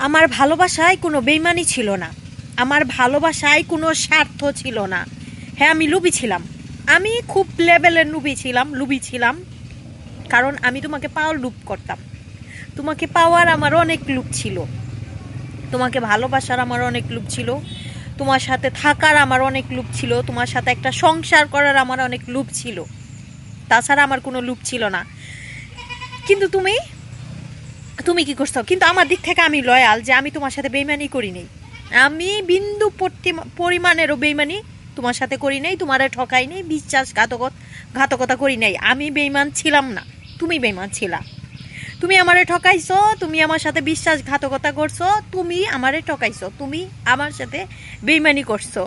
আমার ভালোবাসায় কোনো বেইমানি ছিল না, আমার ভালোবাসায় কোনো স্বার্থ ছিল না। হ্যাঁ, আমি লুবি ছিলাম, আমি খুব লেভেলের লুবি ছিলাম। কারণ আমি তোমাকে পাওয়ার লুপ করতাম, তোমাকে পাওয়ার আমার অনেক লুপ ছিল, তোমাকে ভালোবাসার আমার অনেক লুপ ছিল, তোমার সাথে থাকার আমার অনেক লুপ ছিল, তোমার সাথে একটা সংসার করার আমার অনেক লুপ ছিল। তাছাড়া আমার কোনো লুপ ছিল না। কিন্তু তুমি তুমি কি করছো? কিন্তু আমার দিক থেকে আমি লয়াল, যে আমি তোমার সাথে বেইমানি করি নাই, আমি বিন্দু পরিমাণেরও বেইমানি তোমার সাথে করি নাই, তোমারে ঠকাই নাই, ঘাতকতা করি নাই। আমি বেইমান ছিলাম না, তুমি বেইমান ছিলা। তুমি আমারে ঠকাইছো, তুমি আমার সাথে বিশ্বাসঘাতকতা করছো, তুমি আমারে ঠকাইছো, তুমি আমার সাথে বেইমানি করছো।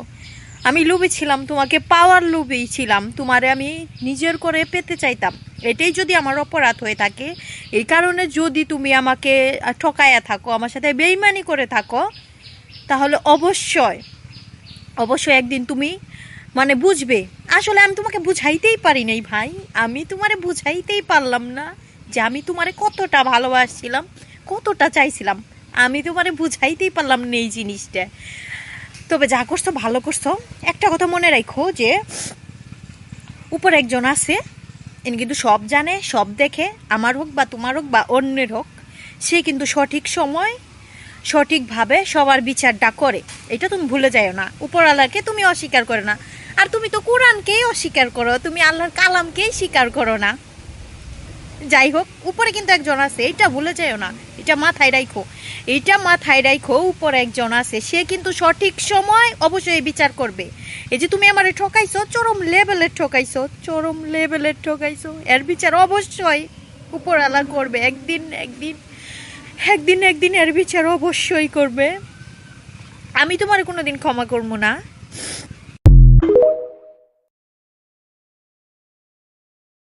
আমি লুবি ছিলাম, তোমাকে পাওয়ার লুবি ছিলাম, তোমারে আমি নিজের করে পেতে চাইতাম। এটাই যদি আমার অপরাধ হয়ে থাকে, এই কারণে যদি তুমি আমাকে ঠকাইয়া থাকো, আমার সাথে বেইমানি করে থাকো, তাহলে অবশ্যই অবশ্যই একদিন তুমি মানে বুঝবে। আসলে আমি তোমাকে বুঝাইতেই পারি নাই ভাই, আমি তোমারে বুঝাইতেই পারলাম না যে আমি তোমারে কতটা ভালোবাসছিলাম, কতটা চাইছিলাম। আমি তোমারে বুঝাইতেই পারলাম না এই জিনিসটা। তবে যা করছো ভালো করছো। একটা কথা মনে রাখো, যে উপর একজন আছে, ইনি কিন্তু সব জানে, সব দেখে, আমার হোক বা তোমার হোক বা অন্যের হোক, সে কিন্তু সঠিক সময় সঠিকভাবে সবার বিচারটা করে। এটা তুমি ভুলে যাও না। উপরওয়ালাকে তুমি অস্বীকার করো না, আর তুমি তো কোরআনকেই অস্বীকার করো, তুমি আল্লাহর কালামকেই স্বীকার করো না। যাই হোক, উপরে কিন্তু একজন আছে, এটা ভুলে যাও না, এটা মাথায় রাখো, এটা মাথায় রাখো। উপরে একজন আছে, সে কিন্তু সঠিক সময় অবশ্যই বিচার করবে। এই যে তুমি আমারে ঠকাইছো, চরম লেভেলের ঠকাইছো, চরম লেভেলের ঠকাইছো, এর বিচার অবশ্যই উপরওয়ালা করবে। একদিন একদিন একদিন একদিন এর বিচার অবশ্যই করবে। আমি তোমার কোনোদিন ক্ষমা করবো না।